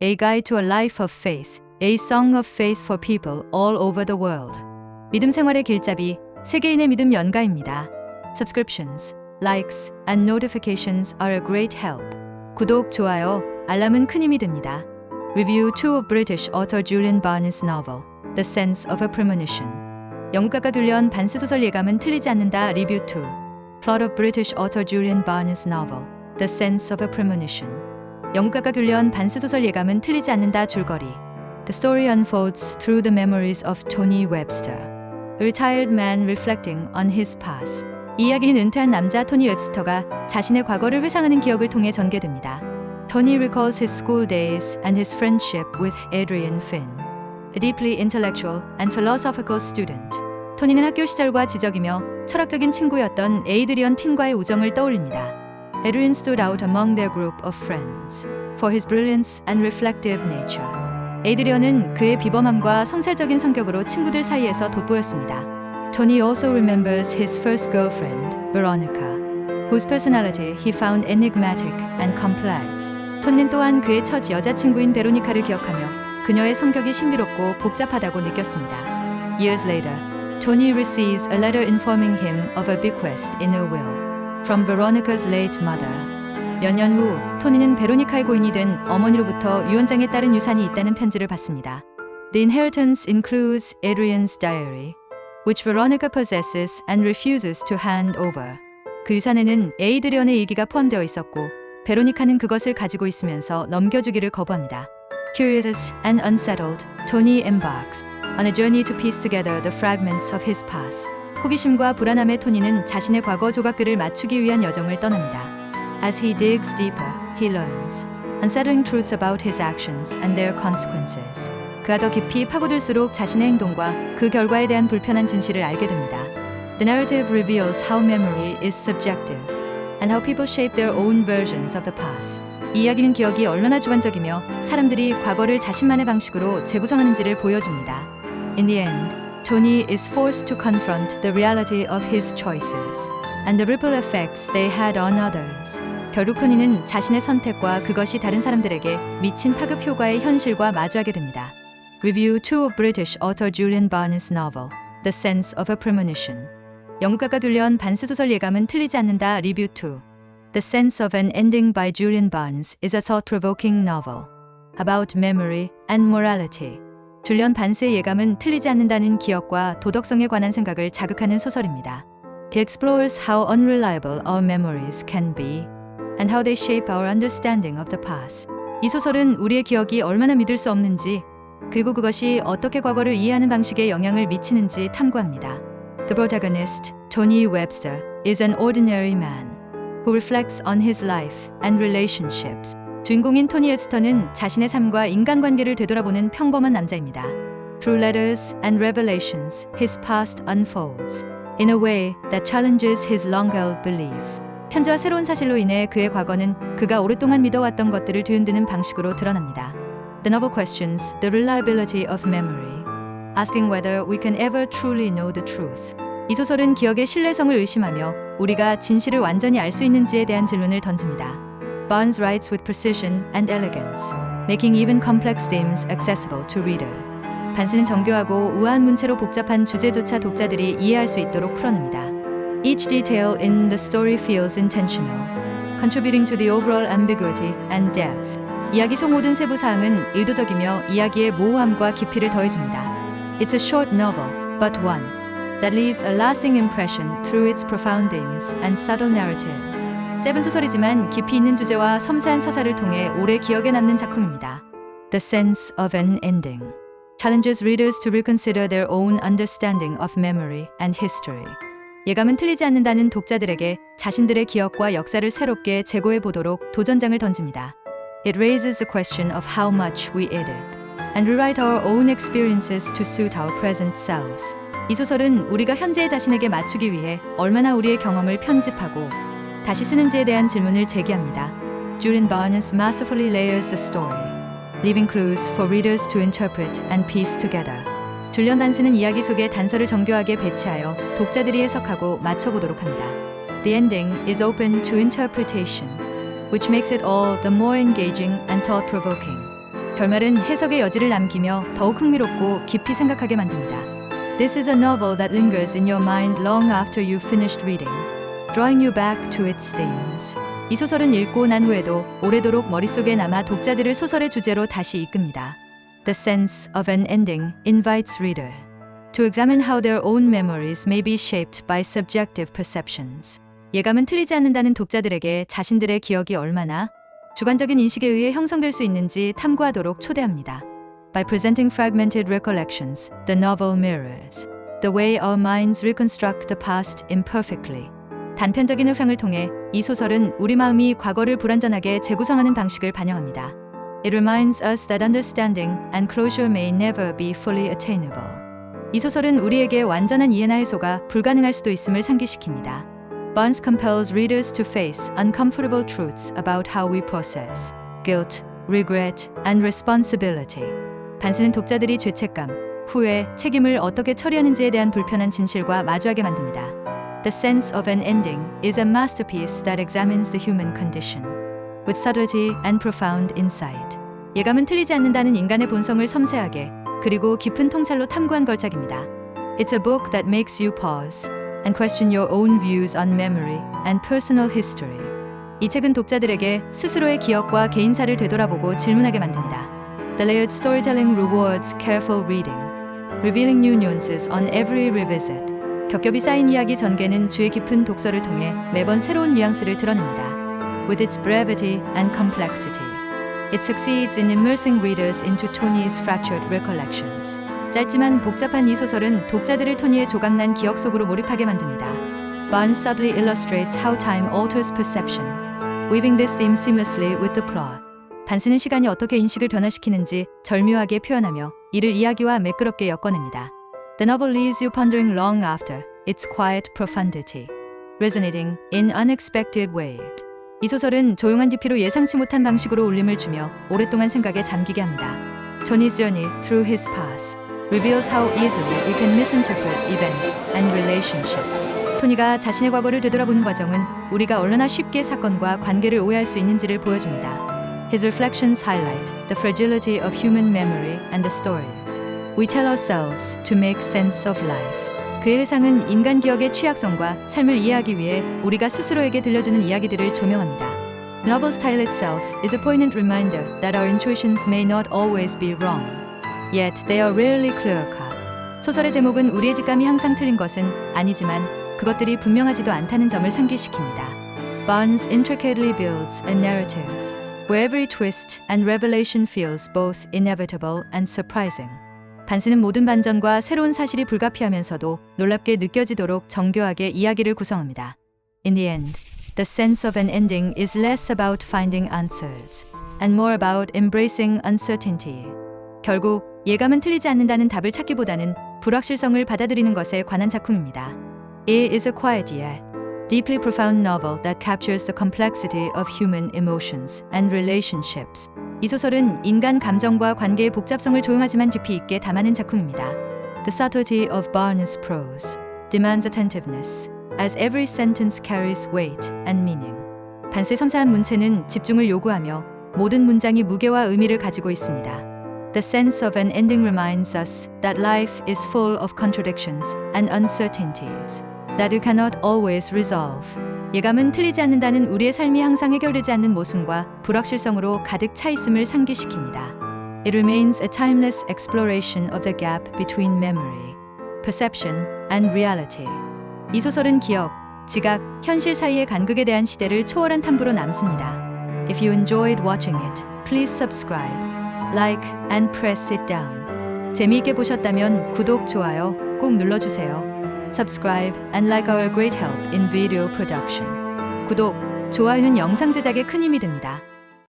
A Guide to a Life of Faith, A Song of Faith for People All Over the World. 믿음 생활의 길잡이, 세계인의 믿음 연가입니다. Subscriptions, likes, and notifications are a great help. 구독, 좋아요, 알람은 큰 힘이 됩니다. Review 2 of British author Julian Barnes' novel, The Sense of a Premonition. 영국 작가 줄리언 반스 소설 예감은 틀리지 않는다. Review 2. Plot of British author Julian Barnes' novel, The Sense of a Premonition. 영국 작가 줄리언 반스 소설 예감은 틀리지 않는다. 줄거리. The story unfolds through the memories of Tony Webster, a retired man reflecting on his past. 이 이야기는 은퇴한 남자 토니 웹스터가 자신의 과거를 회상하는 기억을 통해 전개됩니다. Tony recalls his school days and his friendship with Adrian Finn, a deeply intellectual and philosophical student. 토니는 학교 시절과 지적이며 철학적인 친구였던 에이드리언 핀과의 우정을 떠올립니다. Adrian stood out among their group of friends for his brilliance and reflective nature. 에이드리언은 그의 비범함과 성찰적인 성격으로 친구들 사이에서 돋보였습니다. Tony also remembers his first girlfriend, Veronica, whose personality he found enigmatic and complex. 토니는 또한 그의 첫 여자친구인 베로니카를 기억하며 그녀의 성격이 신비롭고 복잡하다고 느꼈습니다. Years later, Tony receives a letter informing him of a bequest in a will from Veronica's late mother. 몇 년 후, 토니는 베로니카의 고인이 된 어머니로부터 유언장에 따른 유산이 있다는 편지를 받습니다. The inheritance includes Adrian's diary, which Veronica possesses and refuses to hand over. 그 유산에는 에이드리언의 일기가 포함되어 있었고, 베로니카는 그것을 가지고 있으면서 넘겨주기를 거부합니다. Curious and unsettled, Tony embarks on a journey to piece together the fragments of his past. 호기심과 불안함의 토니는 자신의 과거 조각들을 맞추기 위한 여정을 떠납니다. As he digs deeper, he learns unsettling truths about his actions and their consequences. 그가 더 깊이 파고들수록 자신의 행동과 그 결과에 대한 불편한 진실을 알게 됩니다. The narrative reveals how memory is subjective and how people shape their own versions of the past. 이 이야기는 기억이 얼마나 주관적이며 사람들이 과거를 자신만의 방식으로 재구성하는지를 보여줍니다. In the end, Tony is forced to confront the reality of his choices and the ripple effects they had on others. 결국 토니는 자신의 선택과 그것이 다른 사람들에게 미친 파급 효과의 현실과 마주하게 됩니다. Review 2 of British author Julian Barnes' novel, The Sense of a Premonition. 영국 작가 줄리언 반스 소설 예감은 틀리지 않는다. Review 2. The Sense of an Ending by Julian Barnes is a thought-provoking novel about memory and morality. 줄리언 반스의 예감은 틀리지 않는다는 기억과 도덕성에 관한 생각을 자극하는 소설입니다. It explores how unreliable our memories can be and how they shape our understanding of the past. 이 소설은 우리의 기억이 얼마나 믿을 수 없는지, 그리고 그것이 어떻게 과거를 이해하는 방식에 영향을 미치는지 탐구합니다. The protagonist, Tony Webster, is an ordinary man who reflects on his life and relationships. 주인공인 토니 웹스터는 자신의 삶과 인간관계를 되돌아보는 평범한 남자입니다. Through letters and revelations, his past unfolds in a way that challenges his long-held beliefs. 편지와 새로운 사실로 인해 그의 과거는 그가 오랫동안 믿어왔던 것들을 뒤흔드는 방식으로 드러납니다. The novel questions the reliability of memory, asking whether we can ever truly know the truth. 이 소설은 기억의 신뢰성을 의심하며 우리가 진실을 완전히 알 수 있는지에 대한 질문을 던집니다. Barnes writes with precision and elegance, making even complex themes accessible to reader. 반스는 정교하고 우아한 문체로 복잡한 주제조차 독자들이 이해할 수 있도록 풀어냅니다. Each detail in the story feels intentional, contributing to the overall ambiguity and depth. 이야기 속 모든 세부 사항은 의도적이며 이야기의 모호함과 깊이를 더해줍니다. It's a short novel, but one that leaves a lasting impression through its profound themes and subtle narrative. 짧은 소설이지만 깊이 있는 주제와 섬세한 서사를 통해 오래 기억에 남는 작품입니다. The Sense of an Ending challenges readers to reconsider their own understanding of memory and history. 예감은 틀리지 않는다는 독자들에게 자신들의 기억과 역사를 새롭게 재고해 보도록 도전장을 던집니다. It raises the question of how much we edit and rewrite our own experiences to suit our present selves. 이 소설은 우리가 현재의 자신에게 맞추기 위해 얼마나 우리의 경험을 편집하고 다시 쓰는지에 대한 질문을 제기합니다. Julian Barnes masterfully layers the story, leaving clues for readers to interpret and piece together. 줄리언 반스는 이야기 속에 단서를 정교하게 배치하여 독자들이 해석하고 맞춰보도록 합니다. The ending is open to interpretation, which makes it all the more engaging and thought-provoking. 결말은 해석의 여지를 남기며 더욱 흥미롭고 깊이 생각하게 만듭니다. This is a novel that lingers in your mind long after you've finished reading, drawing you back to its themes. 이 소설은 읽고 난 후에도 오래도록 머릿속에 남아 독자들을 소설의 주제로 다시 이끕니다. The sense of an ending invites reader to examine how their own memories may be shaped by subjective perceptions. 예감은 틀리지 않는다는 독자들에게 자신들의 기억이 얼마나 주관적인 인식에 의해 형성될 수 있는지 탐구하도록 초대합니다. By presenting fragmented recollections, the novel mirrors the way our minds reconstruct the past imperfectly. 단편적인 의상을 통해 이 소설은 우리 마음이 과거를 불완전하게 재구성하는 방식을 반영합니다. It reminds us that understanding and closure may never be fully attainable. 이 소설은 우리에게 완전한 이해나 해소가 불가능할 수도 있음을 상기시킵니다. Barnes compels readers to face uncomfortable truths about how we process guilt, regret, and responsibility. 반스는 독자들이 죄책감, 후회, 책임을 어떻게 처리하는지에 대한 불편한 진실과 마주하게 만듭니다. The Sense of an Ending is a masterpiece that examines the human condition with subtlety and profound insight. 예감은 틀리지 않는다는 인간의 본성을 섬세하게 그리고 깊은 통찰로 탐구한 걸작입니다. It's a book that makes you pause and question your own views on memory and personal history. 이 책은 독자들에게 스스로의 기억과 개인사를 되돌아보고 질문하게 만듭니다. The layered storytelling rewards careful reading, revealing new nuances on every revisit. 겹겹이 쌓인 이야기 전개는 주의 깊은 독서를 통해 매번 새로운 뉘앙스를 드러냅니다. With its brevity and complexity, it succeeds in immersing readers into Tony's fractured recollections. 짧지만 복잡한 이 소설은 독자들을 토니의 조각난 기억 속으로 몰입하게 만듭니다. Barnes subtly illustrates how time alters perception, weaving this theme seamlessly with the plot. 반스는 시간이 어떻게 인식을 변화시키는지 절묘하게 표현하며 이를 이야기와 매끄럽게 엮어냅니다. The novel leaves you pondering long after its quiet profundity, resonating in unexpected ways. 이 소설은 조용한 깊이로 예상치 못한 방식으로 울림을 주며 오랫동안 생각에 잠기게 합니다. Tony's journey through his past reveals how easily we can misinterpret events and relationships. 토니가 자신의 과거를 되돌아보는 과정은 우리가 얼마나 쉽게 사건과 관계를 오해할 수 있는지를 보여줍니다. His reflections highlight the fragility of human memory and the stories we tell ourselves to make sense of life. 그의 회상은 인간 기억의 취약성과 삶을 이해하기 위해 우리가 스스로에게 들려주는 이야기들을 조명합니다. The novel's title itself is a poignant reminder that our intuitions may not always be wrong, yet they are rarely clear-cut. 소설의 제목은 우리의 직감이 항상 틀린 것은 아니지만 그것들이 분명하지도 않다는 점을 상기시킵니다. Barnes intricately builds a narrative where every twist and revelation feels both inevitable and surprising. 반스는 모든 반전과 새로운 사실이 불가피하면서도 놀랍게 느껴지도록 정교하게 이야기를 구성합니다. In the end, the sense of an ending is less about finding answers and more about embracing uncertainty. 결국 예감은 틀리지 않는다는 답을 찾기보다는 불확실성을 받아들이는 것에 관한 작품입니다. It is a quiet yet deeply profound novel that captures the complexity of human emotions and relationships. 이 소설은 인간 감정과 관계의 복잡성을 조용하지만 깊이 있게 담아낸 작품입니다. The subtlety of Barnes' prose demands attentiveness, as every sentence carries weight and meaning. 반스의 섬세한 문체는 집중을 요구하며 모든 문장이 무게와 의미를 가지고 있습니다. The sense of an ending reminds us that life is full of contradictions and uncertainties that you cannot always resolve. 예감은 틀리지 않는다는 우리의 삶이 항상 해결되지 않는 모순과 불확실성으로 가득 차 있음을 상기시킵니다. It remains a timeless exploration of the gap between memory, perception, and reality. 이 소설은 기억, 지각, 현실 사이의 간극에 대한 시대를 초월한 탐구로 남습니다. If you enjoyed watching it, please subscribe, like, and press it down. 재미있게 보셨다면 구독, 좋아요 꼭 눌러주세요. Subscribe and like our great help in video production. 구독, 좋아요는 영상 제작에 큰 힘이 됩니다.